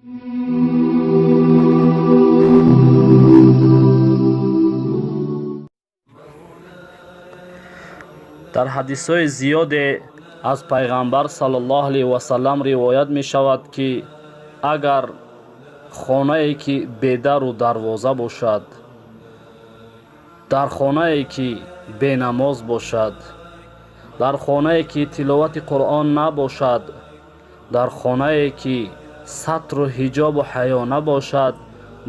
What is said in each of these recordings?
در حدیث‌های زیاده از پیغمبر صلی الله علیه و سلم روایت می شود که اگر خانه‌ای که بی در و دروازه باشد، در خانه‌ای که بی نماز باشد، در خانه‌ای که تلاوت قرآن نباشد، در خانه‌ای که ستر و حجاب و حیا نباشد،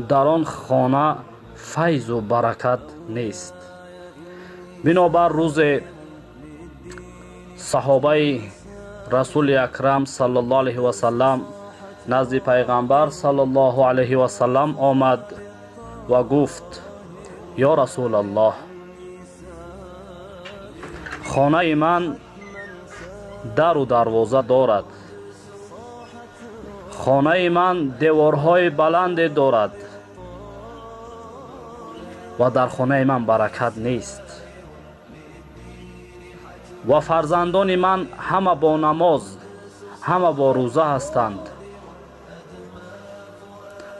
در آن خانه فیض و برکت نیست. بنابر روز صحابه رسول اکرم صلی الله علیه و سلم نزد پیغمبر صلی الله علیه و سلم آمد و گفت: یا رسول الله، خانه من در و دروازه دارد، خانه من دیوارهای بلند دارد و در خانه من برکت نیست و فرزندان من همه با نماز، همه با روزه هستند.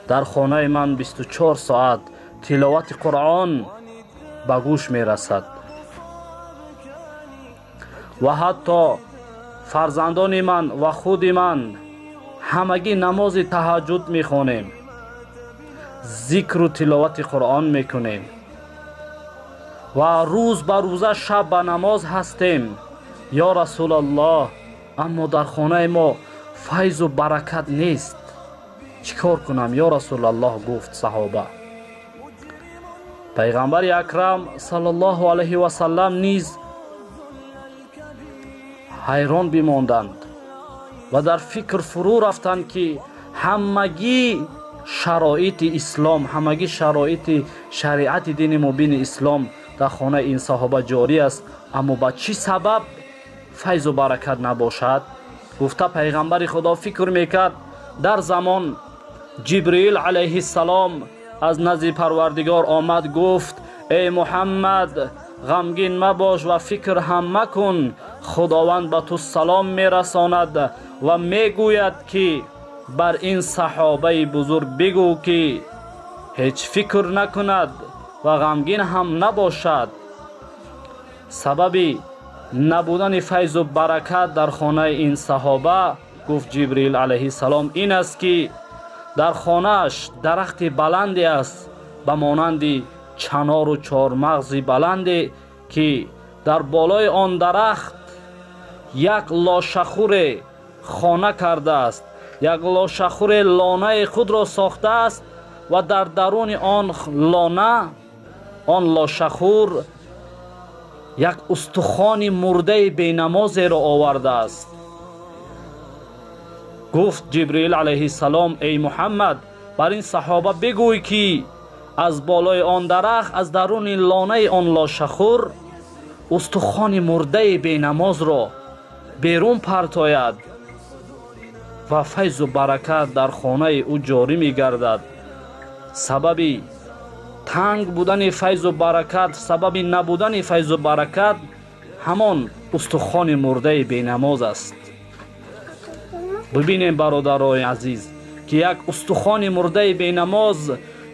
در خانه من 24 ساعت تلاوت قرآن به گوش می رسد و حتی فرزندان من و خود من همگی نماز تهجد می خوانیم، ذکر و تلاوت قرآن می کنیم و روز به روزه شب به نماز هستیم. یا رسول الله، اما در خانه ما فیض و برکت نیست، چیکار کنم یا رسول الله؟ گفت صحابه. پیغمبر اکرم صلی الله علیه و سلم نیز حیران بماندند و در فکر فرو رفتند که همگی شرایط اسلام، همگی شرایط شریعت دین مبین اسلام در خانه این صحابه جاری است، اما با چی سبب فیض و برکت نباشد؟ گفته پیغمبر خدا فکر میکرد در زمان جبرئیل علیه السلام از نزد پروردگار آمد، گفت: ای محمد، غمگین مباش و فکر هم مکن، خداوند به تو سلام میرساند و میگوید که بر این صحابه بزرگ بگو که هیچ فکر نکند و غمگین هم نباشد. سبب نبودن فیض و برکت در خانه این صحابه، گفت جبرئیل علیه السلام، این است که در خانه‌اش درخت بلندی است به مانند چنار و چهارمغز بلندی که در بالای آن درخت یک لاشخور خانه کرده است، یک لاشخور لانه خود را ساخته است و در درون آن لانه، آن لاشخور، یک استخوان مرده بینماز را آورده است. گفت جبرئیل علیه السلام: ای محمد، بر این صحابه بگوی که از بالای آن درخت، از درون لانه آن لاشخور، استخوان مرده بینماز را بیرون پرتاید و فیض و برکت در خانه او جاری می گردد. سبب تنگ بودن فیض و برکت، سبب نبودن فیض و برکت همان استخوان مرده بینماز است. ببینیم برادرای عزیز که یک استخوان مرده بینماز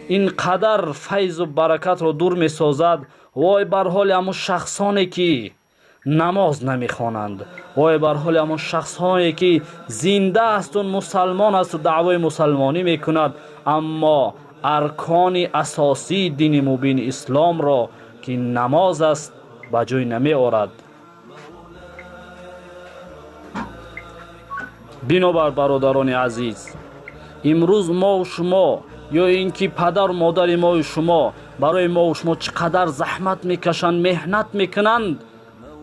اینقدر فیض و برکت را دور می سازد. وای بر حال اما شخصانی که نماز نمی خوانند، وای بر حال اما شخصانی که زنده است و مسلمان است و دعوای مسلمانی می کند، اما ارکان اساسی دین مبین اسلام را که نماز است به جای نمی آورد. بنابر برادران عزیز، امروز ما و شما، یا اینکه پدر و مادر ما و شما برای ما و شما چقدر زحمت میکشند، مهنت میکنند،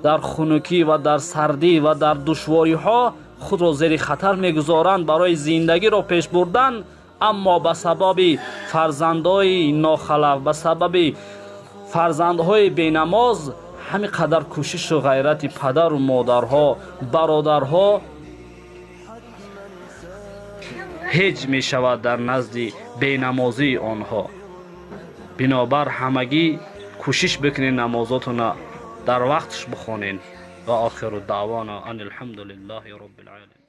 در خنکی و در سردی و در دشواری ها خود را زیر خطر میگذارند برای زندگی را پیش بردن، اما به سبب فرزندهای ناخلف، به سبب فرزندهای بینماز، همین قدر کوشش و غیرت پدر و مادرها، برادرها هیچ می شود در نزد بینمازی آنها. بنابر همگی کوشش بکنین نمازاتون در وقتش بخونین. و آخر دعوانا ان الحمد لله رب العالمین.